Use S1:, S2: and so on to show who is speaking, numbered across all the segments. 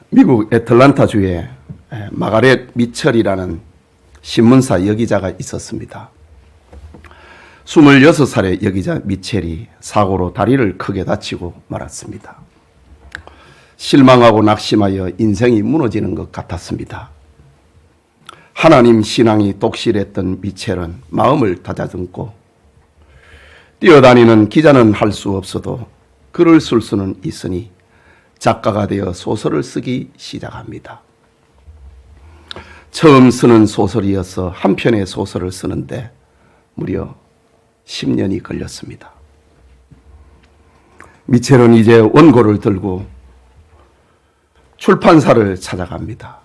S1: 미국 애틀란타주에 마가렛 미첼이라는 신문사 여기자가 있었습니다. 26살의 여기자 미첼이 사고로 다리를 크게 다치고 말았습니다. 실망하고 낙심하여 인생이 무너지는 것 같았습니다. 하나님 신앙이 독실했던 미첼은 마음을 다잡고 뛰어다니는 기자는 할 수 없어도 글을 쓸 수는 있으니 작가가 되어 소설을 쓰기 시작합니다. 처음 쓰는 소설이어서 한 편의 소설을 쓰는데 무려 10년이 걸렸습니다. 미첼은 이제 원고를 들고 출판사를 찾아갑니다.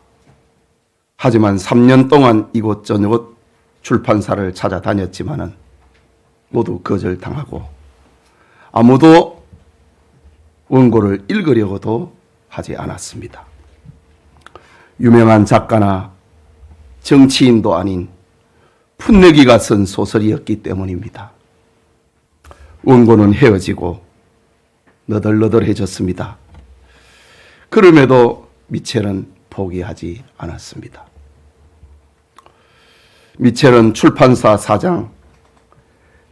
S1: 하지만 3년 동안 이곳저곳 출판사를 찾아다녔지만은 모두 거절당하고 아무도 원고를 읽으려고도 하지 않았습니다. 유명한 작가나 정치인도 아닌 풋내기가 쓴 소설이었기 때문입니다. 원고는 헤어지고 너덜너덜해졌습니다. 그럼에도 미첼은 포기하지 않았습니다. 미첼은 출판사 사장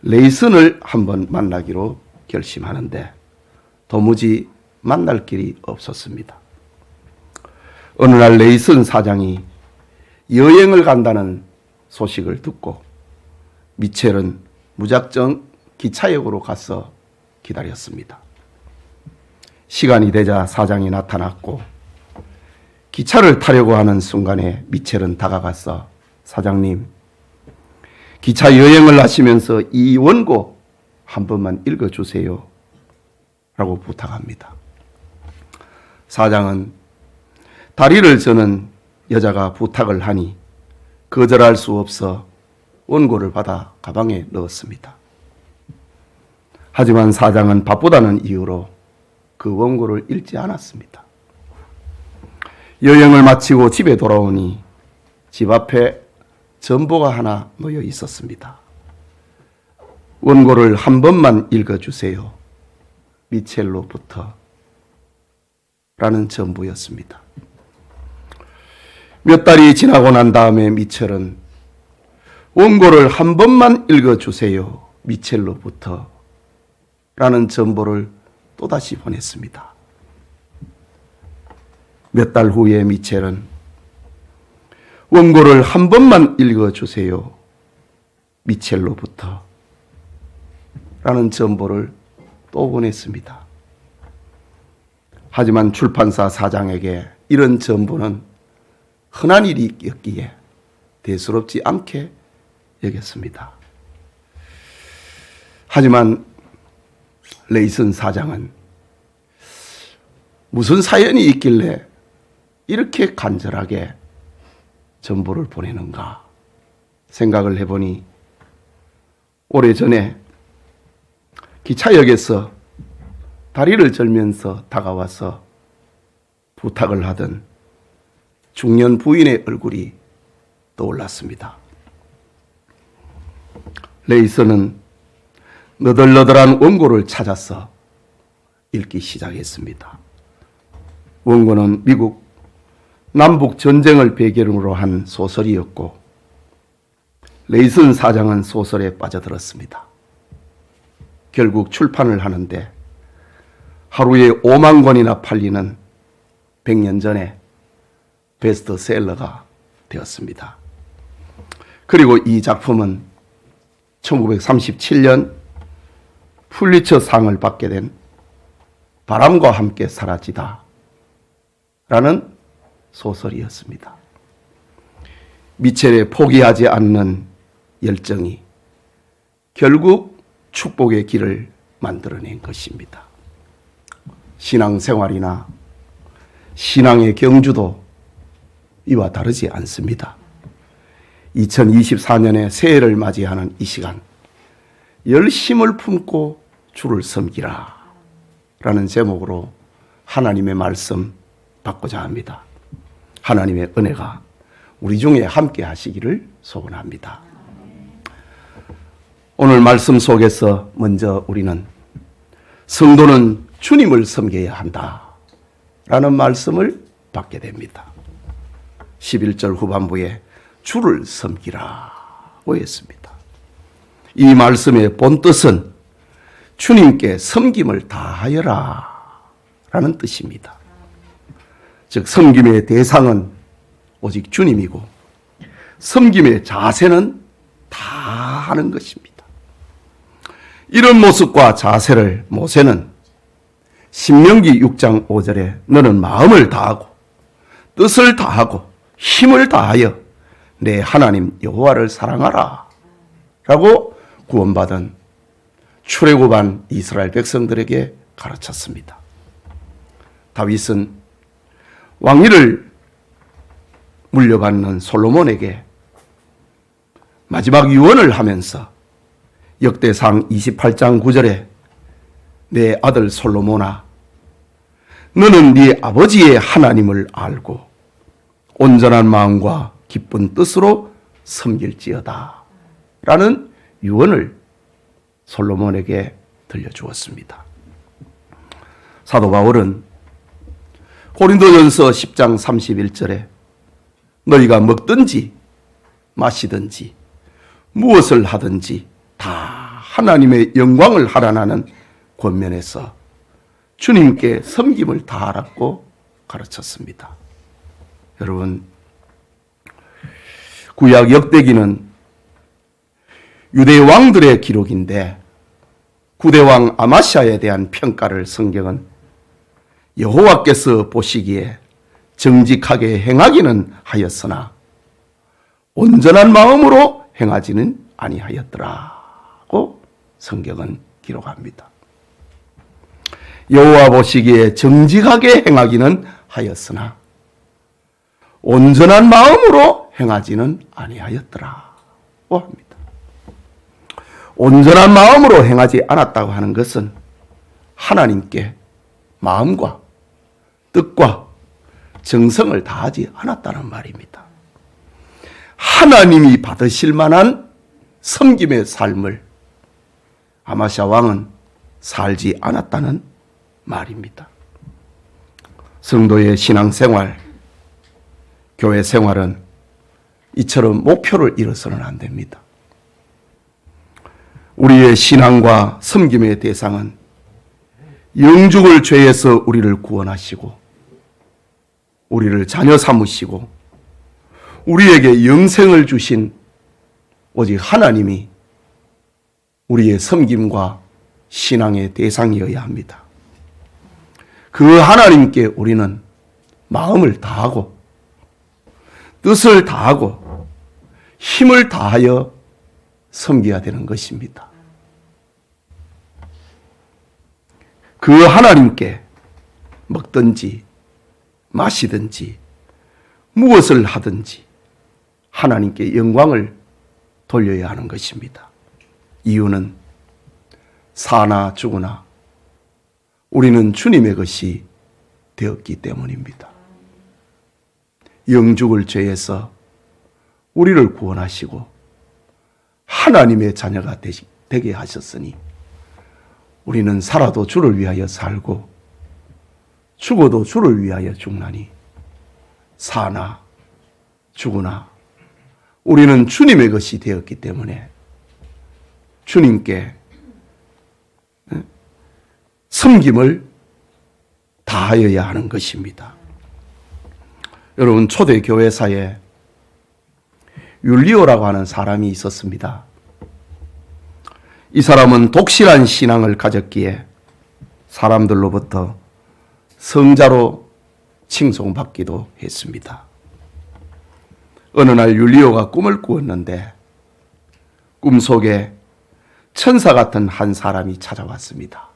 S1: 레이슨을 한번 만나기로 결심하는데 도무지 만날 길이 없었습니다. 어느 날 레이슨 사장이 여행을 간다는 소식을 듣고 미첼은 무작정 기차역으로 가서 기다렸습니다. 시간이 되자 사장이 나타났고 기차를 타려고 하는 순간에 미첼은 다가가서 사장님, 기차 여행을 하시면서 이 원고 한 번만 읽어주세요 라고 부탁합니다. 사장은 다리를 저는 여자가 부탁을 하니 거절할 수 없어 원고를 받아 가방에 넣었습니다. 하지만 사장은 바쁘다는 이유로 그 원고를 읽지 않았습니다. 여행을 마치고 집에 돌아오니 집 앞에 전보가 하나 놓여 있었습니다. 원고를 한 번만 읽어주세요. 미첼로부터 라는 전보였습니다. 몇 달이 지나고 난 다음에 미첼은 원고를 한 번만 읽어주세요. 미첼로부터 라는 전보를 또다시 보냈습니다. 몇 달 후에 미첼은 원고를 한 번만 읽어주세요. 미첼로부터 라는 전보를 또 보냈습니다. 하지만 출판사 사장에게 이런 전보는 흔한 일이었기에 대수롭지 않게 여겼습니다. 하지만 레이슨 사장은 무슨 사연이 있길래 이렇게 간절하게 전보를 보내는가 생각을 해보니 오래전에 기차역에서 다리를 절면서 다가와서 부탁을 하던 중년 부인의 얼굴이 떠올랐습니다. 레이슨은 너덜너덜한 원고를 찾아서 읽기 시작했습니다. 원고는 미국 남북 전쟁을 배경으로 한 소설이었고 레이슨 사장은 소설에 빠져들었습니다. 결국 출판을 하는데 하루에 5만 권이나 팔리는 100년 전에 베스트셀러가 되었습니다. 그리고 이 작품은 1937년 풀리처 상을 받게 된 바람과 함께 사라지다 라는 소설이었습니다. 미첼의 포기하지 않는 열정이 결국 축복의 길을 만들어낸 것입니다. 신앙생활이나 신앙의 경주도 이와 다르지 않습니다. 2024년의 새해를 맞이하는 이 시간, 열심을 품고 주를 섬기라 라는 제목으로 하나님의 말씀 받고자 합니다. 하나님의 은혜가 우리 중에 함께 하시기를 소원합니다. 오늘 말씀 속에서 먼저 우리는 성도는 주님을 섬겨야 한다 라는 말씀을 받게 됩니다. 11절 후반부에 주를 섬기라고 했습니다. 이 말씀의 본뜻은 주님께 섬김을 다하여라 라는 뜻입니다. 즉 섬김의 대상은 오직 주님이고 섬김의 자세는 다 하는 것입니다. 이런 모습과 자세를 모세는 신명기 6장 5절에 너는 마음을 다하고 뜻을 다하고 힘을 다하여 내 하나님 여호와를 사랑하라 라고 구원받은 출애굽한 이스라엘 백성들에게 가르쳤습니다. 다윗은 왕위를 물려받는 솔로몬에게 마지막 유언을 하면서 역대상 28장 9절에 내 아들 솔로몬아 너는 네 아버지의 하나님을 알고 온전한 마음과 기쁜 뜻으로 섬길지어다 라는 유언을 솔로몬에게 들려주었습니다. 사도 바울은 고린도전서 10장 31절에 너희가 먹든지 마시든지 무엇을 하든지 다 하나님의 영광을 하라는 권면에서 주님께 섬김을 다하라고 가르쳤습니다. 여러분, 구약 역대기는 유대 왕들의 기록인데 구대왕 아마시아에 대한 평가를 성경은 여호와께서 보시기에 정직하게 행하기는 하였으나 온전한 마음으로 행하지는 아니하였더라고 성경은 기록합니다. 여호와 보시기에 정직하게 행하기는 하였으나 온전한 마음으로 행하지는 아니하였더라고 합니다. 온전한 마음으로 행하지 않았다고 하는 것은 하나님께 마음과 뜻과 정성을 다하지 않았다는 말입니다. 하나님이 받으실 만한 섬김의 삶을 아마시아 왕은 살지 않았다는 말입니다. 성도의 신앙생활, 교회 생활은 이처럼 목표를 잃어서는 안 됩니다. 우리의 신앙과 섬김의 대상은 영죽을 죄에서 우리를 구원하시고 우리를 자녀 삼으시고 우리에게 영생을 주신 오직 하나님이 우리의 섬김과 신앙의 대상이어야 합니다. 그 하나님께 우리는 마음을 다하고 뜻을 다하고 힘을 다하여 섬겨야 되는 것입니다. 그 하나님께 먹든지 마시든지 무엇을 하든지 하나님께 영광을 돌려야 하는 것입니다. 이유는 사나 죽으나 우리는 주님의 것이 되었기 때문입니다. 영죽을 죄에서 우리를 구원하시고 하나님의 자녀가 되게 하셨으니 우리는 살아도 주를 위하여 살고 죽어도 주를 위하여 죽나니 사나 죽으나 우리는 주님의 것이 되었기 때문에 주님께 섬김을 다하여야 하는 것입니다. 여러분, 초대 교회사에 율리오라고 하는 사람이 있었습니다. 이 사람은 독실한 신앙을 가졌기에 사람들로부터 성자로 칭송받기도 했습니다. 어느 날 율리오가 꿈을 꾸었는데 꿈속에 천사 같은 한 사람이 찾아왔습니다.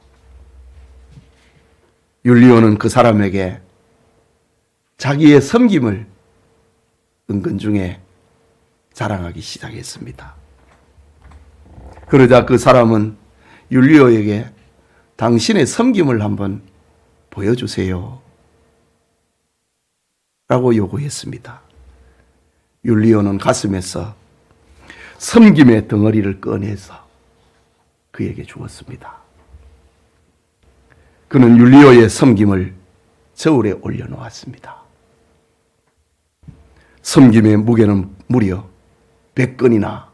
S1: 율리오는 그 사람에게 자기의 섬김을 은근중에 자랑하기 시작했습니다. 그러자 그 사람은 율리오에게 당신의 섬김을 한번 보여주세요 라고 요구했습니다. 율리오는 가슴에서 섬김의 덩어리를 꺼내서 그에게 주었습니다. 그는 율리오의 섬김을 저울에 올려놓았습니다. 섬김의 무게는 무려 100건이나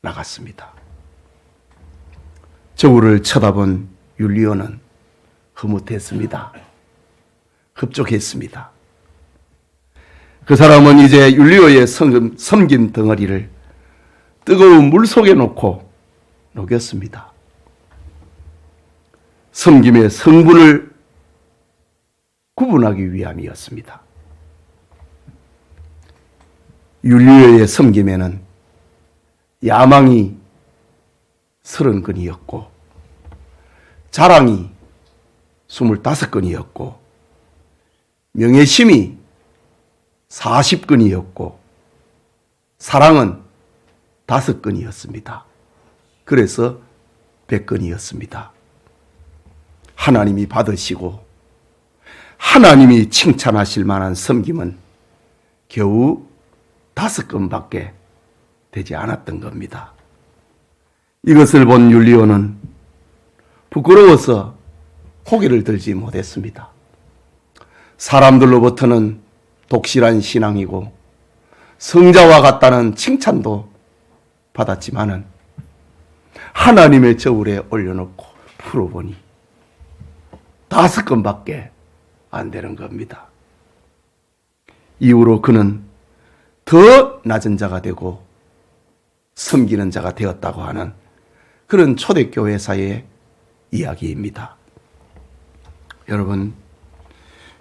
S1: 나갔습니다. 저울을 쳐다본 율리오는 흐뭇했습니다. 흡족했습니다. 그 사람은 이제 율리오의 섬김 덩어리를 뜨거운 물 속에 놓고 녹였습니다. 섬김의 성분을 구분하기 위함이었습니다. 율리오의 섬김에는 야망이 30건이었고 자랑이 25건이었고 명예심이 40건이었고 사랑은 5건이었습니다. 그래서 100건이었습니다. 하나님이 받으시고 하나님이 칭찬하실 만한 섬김은 겨우 5건밖에 되지 않았던 겁니다. 이것을 본 율리오는 부끄러워서 고개를 들지 못했습니다. 사람들로부터는 독실한 신앙이고 성자와 같다는 칭찬도 받았지만은 하나님의 저울에 올려놓고 풀어보니 5건밖에 안 되는 겁니다. 이후로 그는 더 낮은 자가 되고 섬기는 자가 되었다고 하는 그런 초대교회사의 이야기입니다. 여러분,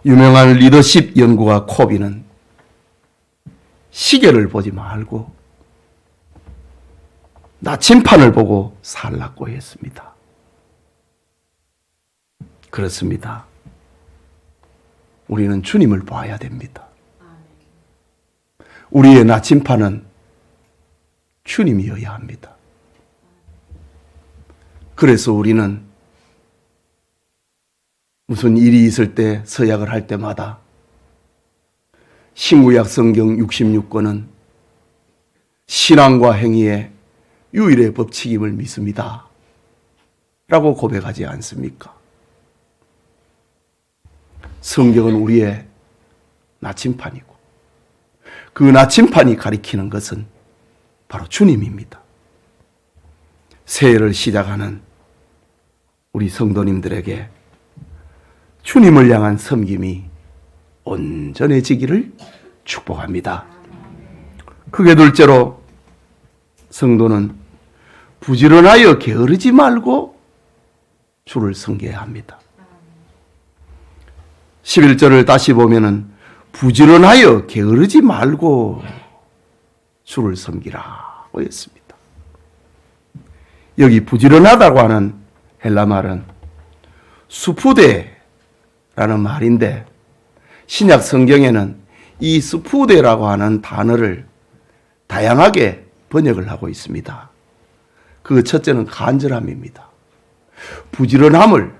S1: 유명한 리더십 연구가 코비는 시계를 보지 말고 나침판을 보고 살라고 했습니다. 그렇습니다. 우리는 주님을 봐야 됩니다. 우리의 나침판은 주님이어야 합니다. 그래서 우리는 무슨 일이 있을 때 서약을 할 때마다 신구약 성경 66권은 신앙과 행위의 유일의 법칙임을 믿습니다. 라고 고백하지 않습니까? 성경은 우리의 나침판이고 그 나침판이 가리키는 것은 바로 주님입니다. 새해를 시작하는 우리 성도님들에게 주님을 향한 섬김이 온전해지기를 축복합니다. 크게 둘째로 성도는 부지런하여 게으르지 말고 주를 섬겨야 합니다. 11절을 다시 보면은 부지런하여 게으르지 말고 주를 섬기라고 했습니다. 여기 부지런하다고 하는 헬라 말은 수푸데라는 말인데 신약 성경에는 이 수푸데라고 하는 단어를 다양하게 번역을 하고 있습니다. 그 첫째는 간절함입니다. 부지런함을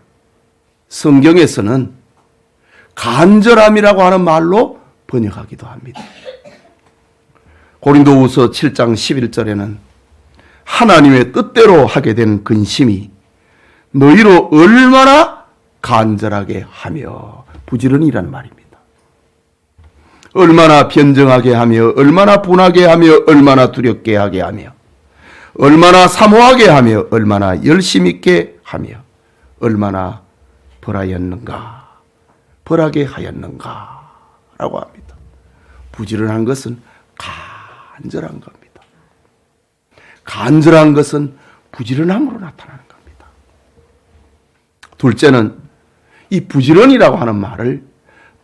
S1: 성경에서는 간절함이라고 하는 말로 번역하기도 합니다. 고린도후서 7장 11절에는 하나님의 뜻대로 하게 된 근심이 너희로 얼마나 간절하게 하며 부지런히라는 말입니다. 얼마나 변정하게 하며 얼마나 분하게 하며 얼마나 두렵게 하게 하며 얼마나 사모하게 하며 얼마나 열심 있게 하며 얼마나 벌하게 하였는가 라고 합니다. 부지런한 것은 간절한 겁니다. 간절한 것은 부지런함으로 나타나는 겁니다. 둘째는 이 부지런이라고 하는 말을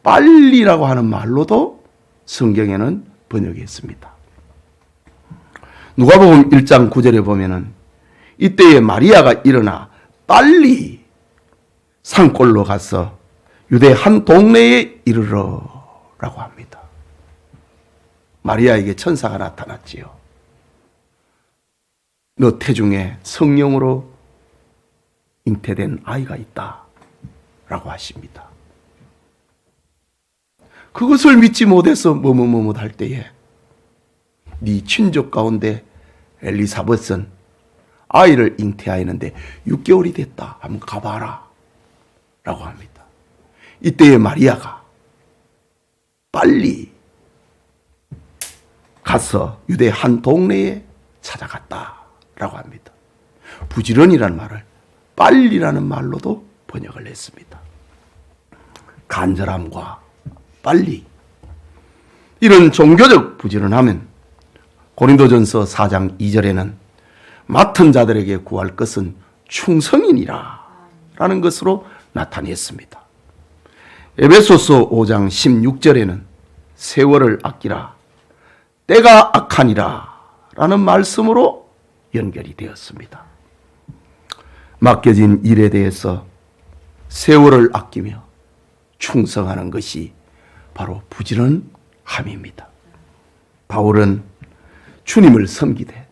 S1: 빨리라고 하는 말로도 성경에는 번역했습니다. 누가복음 1장 9절에 보면은 이때에 마리아가 일어나 빨리 산골로 가서 유대 한 동네에 이르러라고 합니다. 마리아에게 천사가 나타났지요. 너 태중에 성령으로 잉태된 아이가 있다 라고 하십니다. 그것을 믿지 못해서 머뭇머뭇 할 때에 네 친족 가운데 엘리사벳은 아이를 잉태하였는데 6개월이 됐다. 한번 가봐라 라고 합니다. 이때에 마리아가 빨리 가서 유대 한 동네에 찾아갔다라고 합니다. 부지런이라는 말을 빨리라는 말로도 번역을 했습니다. 간절함과 빨리, 이런 종교적 부지런함은 고린도전서 4장 2절에는 맡은 자들에게 구할 것은 충성이니라 라는 것으로 나타냈습니다. 에베소서 5장 16절에는 세월을 아끼라, 때가 악하니라 라는 말씀으로 연결이 되었습니다. 맡겨진 일에 대해서 세월을 아끼며 충성하는 것이 바로 부지런함입니다. 바울은 주님을 섬기되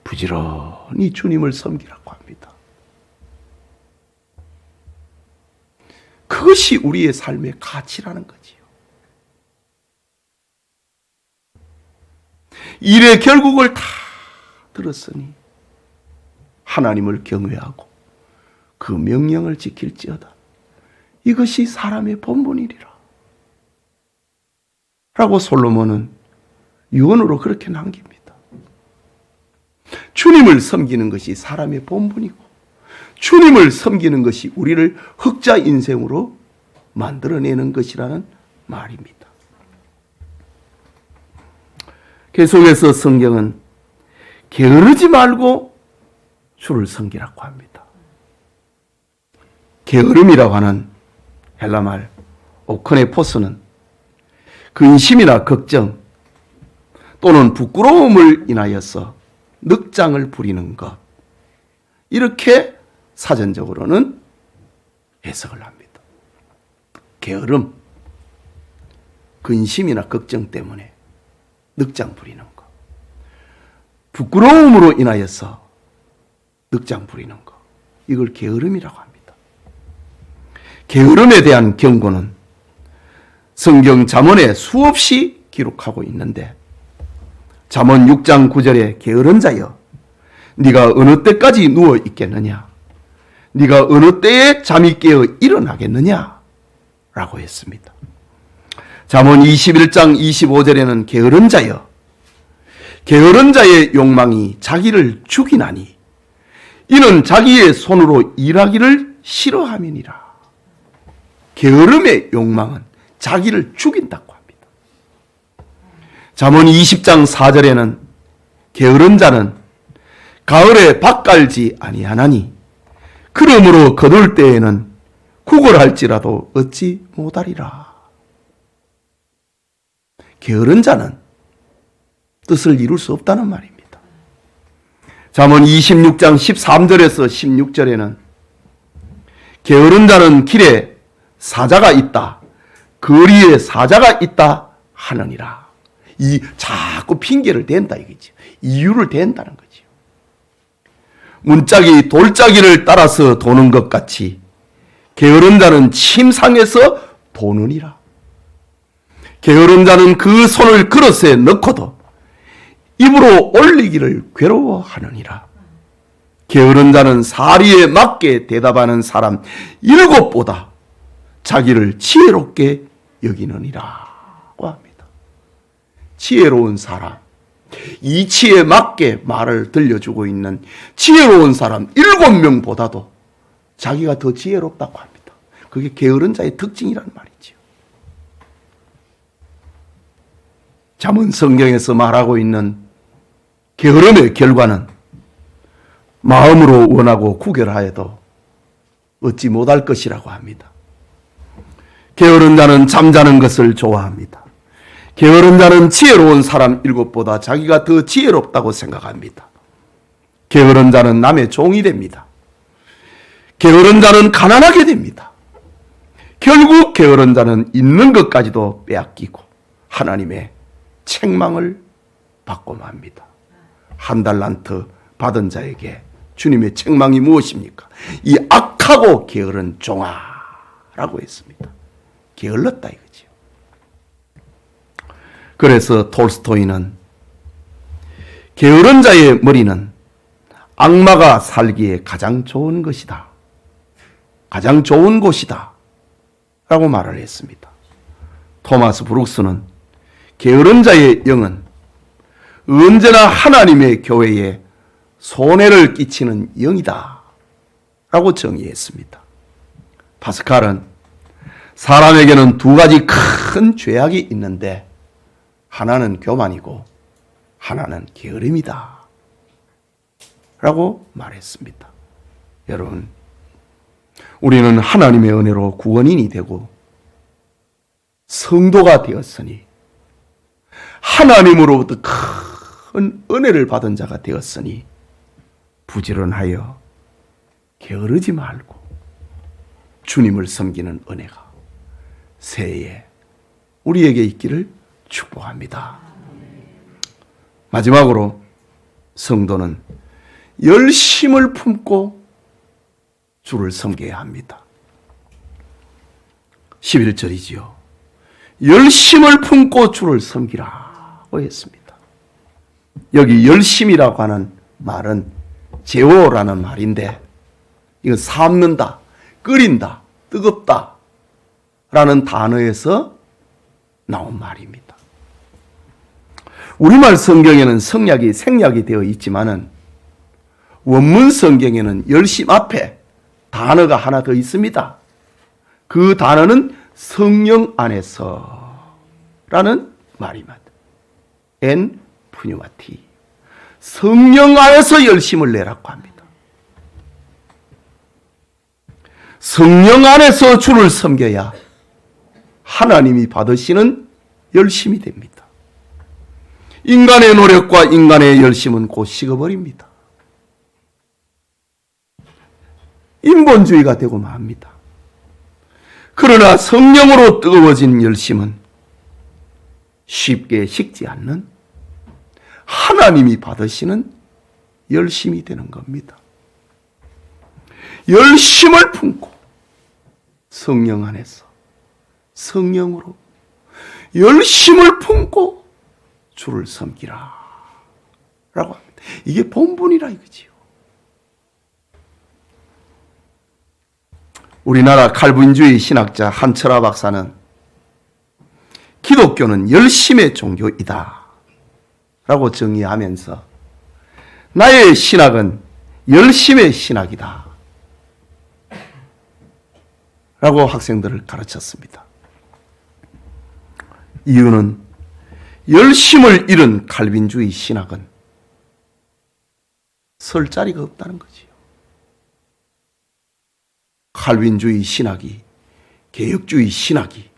S1: 부지런히 주님을 섬기라고 합니다. 그것이 우리의 삶의 가치라는 거지요. 일의 결국을 다 들었으니 하나님을 경외하고 그 명령을 지킬지어다. 이것이 사람의 본분이리라 라고 솔로몬은 유언으로 그렇게 남깁니다. 주님을 섬기는 것이 사람의 본분이고 주님을 섬기는 것이 우리를 흑자 인생으로 만들어내는 것이라는 말입니다. 계속해서 성경은 게으르지 말고 주를 섬기라고 합니다. 게으름이라고 하는 헬라말 오크네포스는 근심이나 걱정 또는 부끄러움을 인하여서 늑장을 부리는 것, 이렇게 사전적으로는 해석을 합니다. 게으름, 근심이나 걱정 때문에 늑장 부리는 것, 부끄러움으로 인하여서 늑장 부리는 것, 이걸 게으름이라고 합니다. 게으름에 대한 경고는 성경 잠언에 수없이 기록하고 있는데, 잠언 6장 9절에 게으른 자여 네가 어느 때까지 누워 있겠느냐, 네가 어느 때에 잠이 깨어 일어나겠느냐 라고 했습니다. 잠언 21장 25절에는 게으른 자여, 게으른 자의 욕망이 자기를 죽이나니 이는 자기의 손으로 일하기를 싫어함이니라. 게으름의 욕망은 자기를 죽인다고 합니다. 잠언 20장 4절에는 게으른 자는 가을에 밭 갈지 아니하나니 그러므로 거둘 때에는 구걸할지라도 얻지 못하리라. 게으른 자는 뜻을 이룰 수 없다는 말입니다. 잠언 26장 13절에서 16절에는 게으른 자는 길에 사자가 있다, 거리에 사자가 있다 하느니라. 이 자꾸 핑계를 댄다 이거죠. 이유를 댄다는 거죠. 문짝이 돌짝이를 따라서 도는 것 같이 게으른 자는 침상에서 도느니라. 게으른 자는 그 손을 그릇에 넣고도 입으로 올리기를 괴로워하느니라. 게으른 자는 사리에 맞게 대답하는 사람 7보다 자기를 지혜롭게 여기느니라고 합니다. 지혜로운 사람, 이치에 맞게 말을 들려주고 있는 지혜로운 사람 7명보다도 자기가 더 지혜롭다고 합니다. 그게 게으른 자의 특징이라는 말이죠. 잠언 성경에서 말하고 있는 게으름의 결과는 마음으로 원하고 구결하여도 얻지 못할 것이라고 합니다. 게으른 자는 잠자는 것을 좋아합니다. 게으른 자는 지혜로운 사람 7보다 자기가 더 지혜롭다고 생각합니다. 게으른 자는 남의 종이 됩니다. 게으른 자는 가난하게 됩니다. 결국 게으른 자는 있는 것까지도 빼앗기고 하나님의 책망을 받고 맙니다. 한 달란트 받은 자에게 주님의 책망이 무엇입니까? 이 악하고 게으른 종아라고 했습니다. 게을렀다 이거지요. 그래서 톨스토이는 게으른 자의 머리는 악마가 살기에 가장 좋은 것이다, 가장 좋은 곳이다 라고 말을 했습니다. 토마스 브룩스는 게으른 자의 영은 언제나 하나님의 교회에 손해를 끼치는 영이다 라고 정의했습니다. 파스칼은 사람에게는 두 가지 큰 죄악이 있는데 하나는 교만이고 하나는 게으름이다 라고 말했습니다. 여러분, 우리는 하나님의 은혜로 구원인이 되고 성도가 되었으니 하나님으로부터 큰 은혜를 받은 자가 되었으니 부지런하여 게으르지 말고 주님을 섬기는 은혜가 새해에 우리에게 있기를 축복합니다. 마지막으로 성도는 열심을 품고 주를 섬겨야 합니다. 11절이지요. 열심을 품고 주를 섬기라고 했습니다. 여기 열심이라고 하는 말은 제오라는 말인데 이건 삶는다, 끓인다, 뜨겁다 라는 단어에서 나온 말입니다. 우리말 성경에는 성약이 생략이 되어 있지만은 원문 성경에는 열심 앞에 단어가 하나 더 있습니다. 그 단어는 성령 안에서 라는 말입니다. 엔 푸뉴마티. 성령 안에서 열심을 내라고 합니다. 성령 안에서 주를 섬겨야 하나님이 받으시는 열심이 됩니다. 인간의 노력과 인간의 열심은 곧 식어버립니다. 인본주의가 되고 맙니다. 그러나 성령으로 뜨거워진 열심은 쉽게 식지 않는 하나님이 받으시는 열심이 되는 겁니다. 열심을 품고 성령 안에서 성령으로 열심을 품고 주를 섬기라 라고 합니다. 이게 본분이라 이거지요. 우리나라 칼빈주의 신학자 한철아 박사는 기독교는 열심의 종교이다 라고 정의하면서 나의 신학은 열심의 신학이다 라고 학생들을 가르쳤습니다. 이유는 열심을 잃은 칼빈주의 신학은 설 자리가 없다는 거지요. 칼빈주의 신학이, 개혁주의 신학이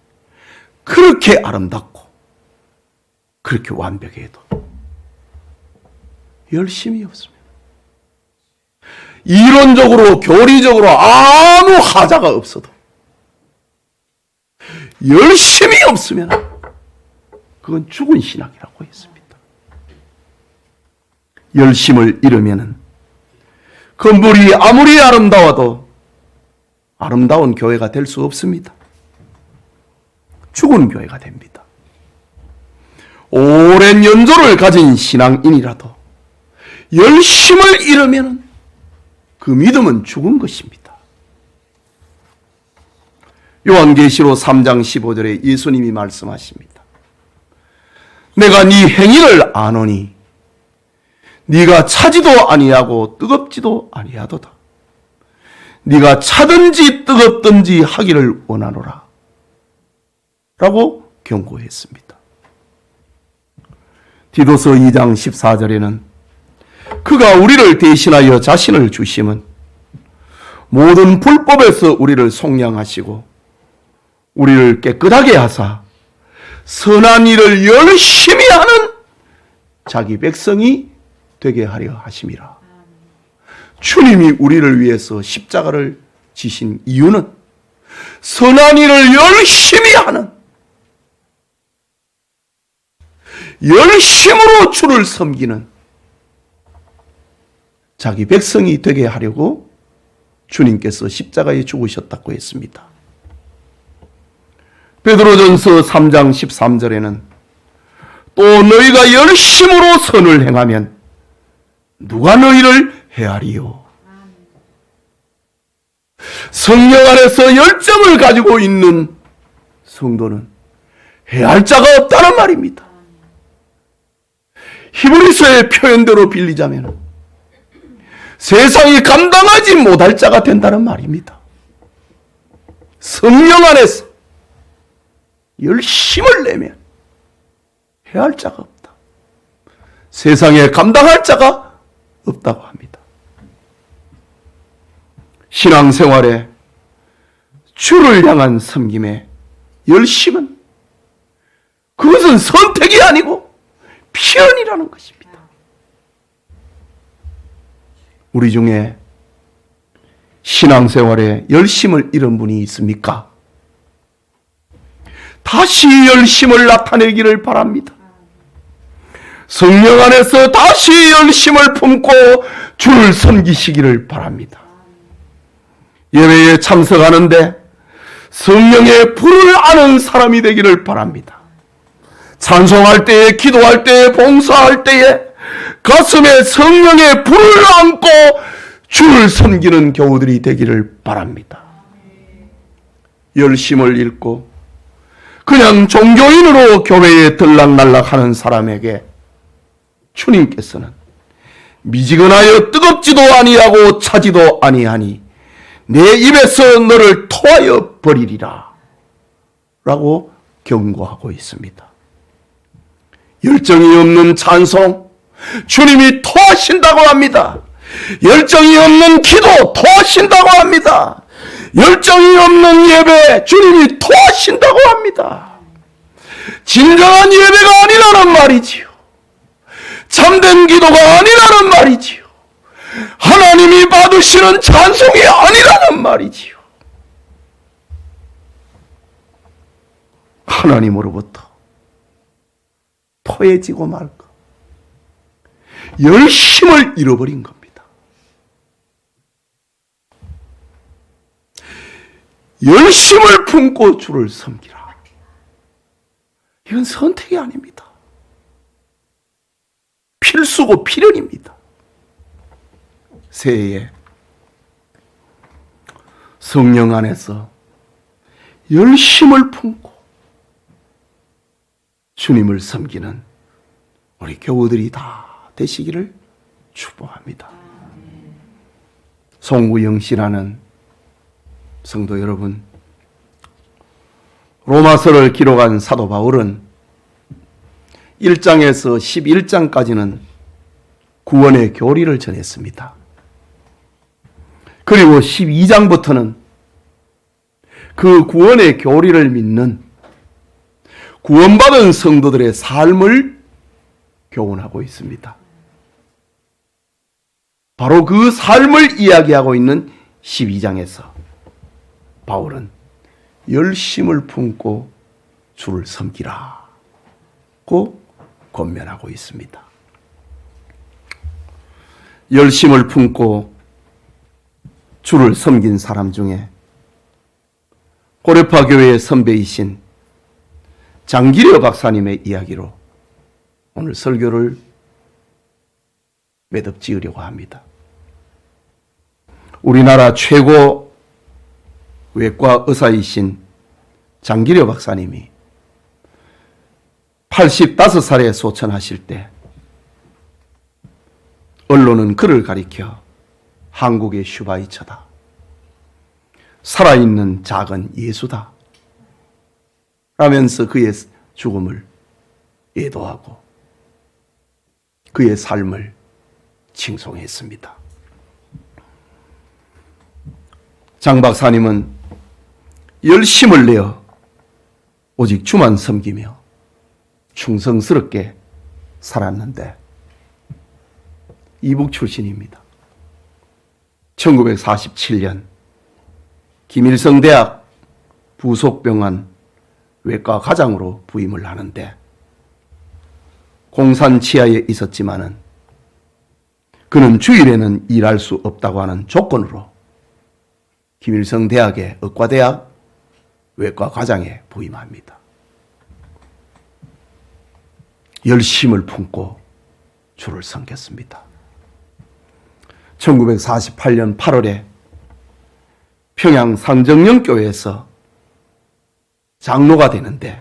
S1: 그렇게 아름답고 그렇게 완벽해도 열심이 없으면, 이론적으로 교리적으로 아무 하자가 없어도 열심이 없으면 그건 죽은 신학이라고 했습니다. 열심을 잃으면 건물이 아무리 아름다워도 아름다운 교회가 될 수 없습니다. 죽은 교회가 됩니다. 오랜 연조를 가진 신앙인이라도 열심을 잃으면 그 믿음은 죽은 것입니다. 요한계시록 3장 15절에 예수님이 말씀하십니다. 내가 네 행위를 아노니 네가 차지도 아니하고 뜨겁지도 아니하도다. 네가 차든지 뜨겁든지 하기를 원하노라 라고 경고했습니다. 디도서 2장 14절에는 그가 우리를 대신하여 자신을 주심은 모든 불법에서 우리를 속량하시고 우리를 깨끗하게 하사 선한 일을 열심히 하는 자기 백성이 되게 하려 하심이라. 주님이 우리를 위해서 십자가를 지신 이유는 선한 일을 열심히 하는, 열심으로 주를 섬기는 자기 백성이 되게 하려고 주님께서 십자가에 죽으셨다고 했습니다. 베드로전서 3장 13절에는 또 너희가 열심으로 선을 행하면 누가 너희를 헤아리요. 성령 안에서 열정을 가지고 있는 성도는 헤아릴 자가 없다는 말입니다. 히브리서의 표현대로 빌리자면 세상이 감당하지 못할 자가 된다는 말입니다. 성령 안에서 열심을 내면 해할 자가 없다. 세상에 감당할 자가 없다고 합니다. 신앙생활에 주를 향한 섬김의 열심은 그것은 선택이 아니고 필연이라는 것입니다. 우리 중에 신앙생활에 열심을 잃은 분이 있습니까? 다시 열심을 나타내기를 바랍니다. 성령 안에서 다시 열심을 품고 주를 섬기시기를 바랍니다. 예배에 참석하는데 성령의 불을 아는 사람이 되기를 바랍니다. 찬송할 때에, 기도할 때에, 봉사할 때에 가슴에 성령의 불을 안고 주를 섬기는 교우들이 되기를 바랍니다. 열심을 잃고 그냥 종교인으로 교회에 들락날락하는 사람에게 주님께서는 미지근하여 뜨겁지도 아니하고 차지도 아니하니 내 입에서 너를 토하여 버리리라 라고 경고하고 있습니다. 열정이 없는 찬송, 주님이 토하신다고 합니다. 열정이 없는 기도, 토하신다고 합니다. 열정이 없는 예배, 주님이 토하신다고 합니다. 진정한 예배가 아니라는 말이지요. 참된 기도가 아니라는 말이지요. 하나님이 받으시는 찬송이 아니라는 말이지요. 하나님으로부터 토해지고 말까. 열심을 잃어버린 겁니다. 열심을 품고 주를 섬기라. 이건 선택이 아닙니다. 필수고 필연입니다. 새해에 성령 안에서 열심을 품고 주님을 섬기는 우리 교우들이 다 되시기를 축복합니다. 송구영 씨라는 성도 여러분, 로마서를 기록한 사도 바울은 1장에서 11장까지는 구원의 교리를 전했습니다. 그리고 12장부터는 그 구원의 교리를 믿는 구원받은 성도들의 삶을 교훈하고 있습니다. 바로 그 삶을 이야기하고 있는 12장에서 바울은 열심을 품고 주를 섬기라고 권면하고 있습니다. 열심을 품고 주를 섬긴 사람 중에 고려파 교회의 선배이신 장기려 박사님의 이야기로 오늘 설교를 매듭 지으려고 합니다. 우리나라 최고 외과 의사이신 장기려 박사님이 85살에 소천하실 때 언론은 그를 가리켜 한국의 슈바이처다, 살아있는 작은 예수다 라면서 그의 죽음을 애도하고 그의 삶을 칭송했습니다. 장 박사님은 열심을 내어 오직 주만 섬기며 충성스럽게 살았는데 이북 출신입니다. 1947년 김일성대학 부속병원 외과 과장으로 부임을 하는데 공산 치하에 있었지만은 그는 주일에는 일할 수 없다고 하는 조건으로 김일성대학의 의과대학 외과 과장에 부임합니다. 열심을 품고 주를 섬겼습니다. 1948년 8월에 평양 상정령교회에서 장로가 되는데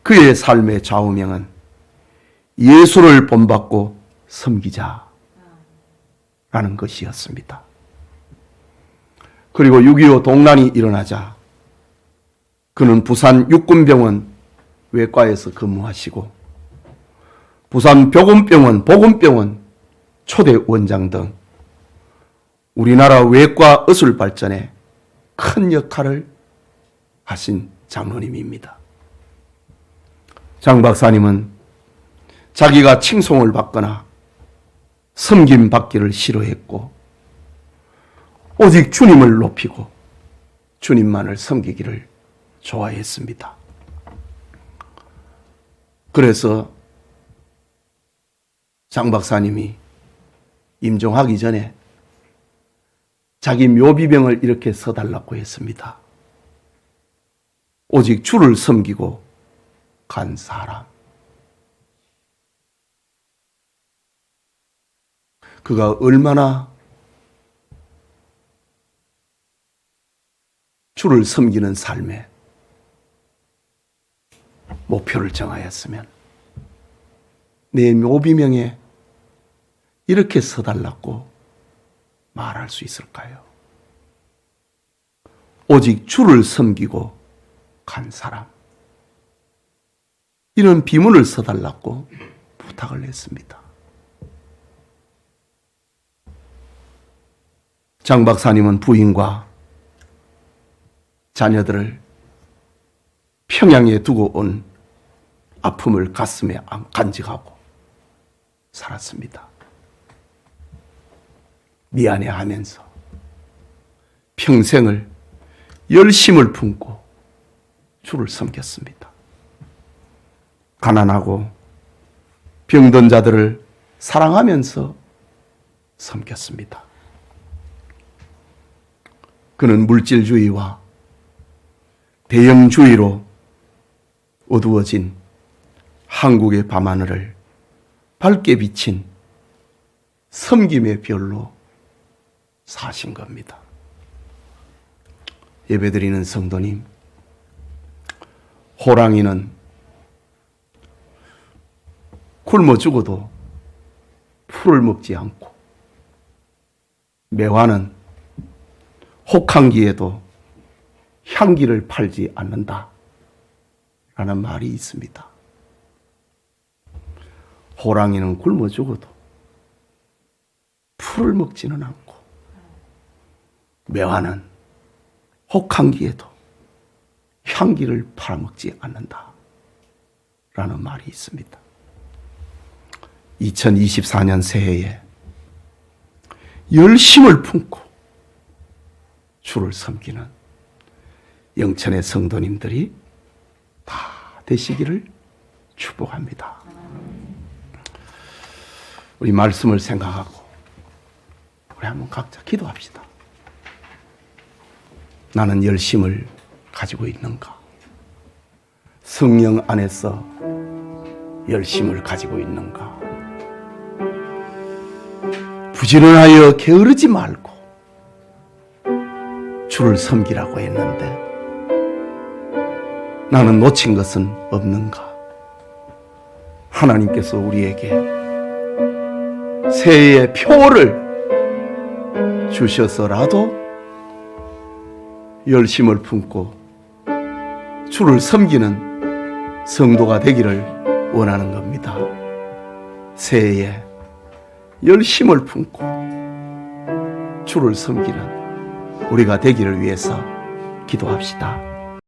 S1: 그의 삶의 좌우명은 예수를 본받고 섬기자라는 것이었습니다. 그리고 6.25 동란이 일어나자 그는 부산 육군병원 외과에서 근무하시고 부산 보건병원 초대 원장 등 우리나라 외과 의술 발전에 큰 역할을 하신 장로님입니다. 장 박사님은 자기가 칭송을 받거나 섬김 받기를 싫어했고 오직 주님을 높이고 주님만을 섬기기를 좋아했습니다. 그래서 장 박사님이 임종하기 전에 자기 묘비병을 이렇게 써달라고 했습니다. 오직 주를 섬기고 간 사람. 그가 얼마나 주를 섬기는 삶에 목표를 정하였으면 내 묘비명에 이렇게 써달라고 말할 수 있을까요? 오직 주를 섬기고 간 사람. 이런 비문을 써달라고 부탁을 했습니다. 장 박사님은 부인과 자녀들을 평양에 두고 온 아픔을 가슴에 간직하고 살았습니다. 미안해하면서 평생을 열심을 품고 주를 섬겼습니다. 가난하고 병든 자들을 사랑하면서 섬겼습니다. 그는 물질주의와 대영주의로 어두워진 한국의 밤하늘을 밝게 비친 섬김의 별로 사신 겁니다. 예배드리는 성도님, 호랑이는 굶어 죽어도 풀을 먹지 않고 매화는 혹한기에도 향기를 팔지 않는다 라는 말이 있습니다. 호랑이는 굶어 죽어도 풀을 먹지는 않고 매화는 혹한기에도 향기를 팔아먹지 않는다 라는 말이 있습니다. 2024년 새해에 열심을 품고 주를 섬기는 영천의 성도님들이 다 되시기를 축복합니다. 우리 말씀을 생각하고 우리 한번 각자 기도합시다. 나는 열심을 가지고 있는가? 성령 안에서 열심을 가지고 있는가? 부지런하여 게으르지 말고 주를 섬기라고 했는데 나는 놓친 것은 없는가? 하나님께서 우리에게 새해의 표를 주셔서라도 열심을 품고 주를 섬기는 성도가 되기를 원하는 겁니다. 새해에 열심을 품고 주를 섬기는 우리가 되기를 위해서 기도합시다.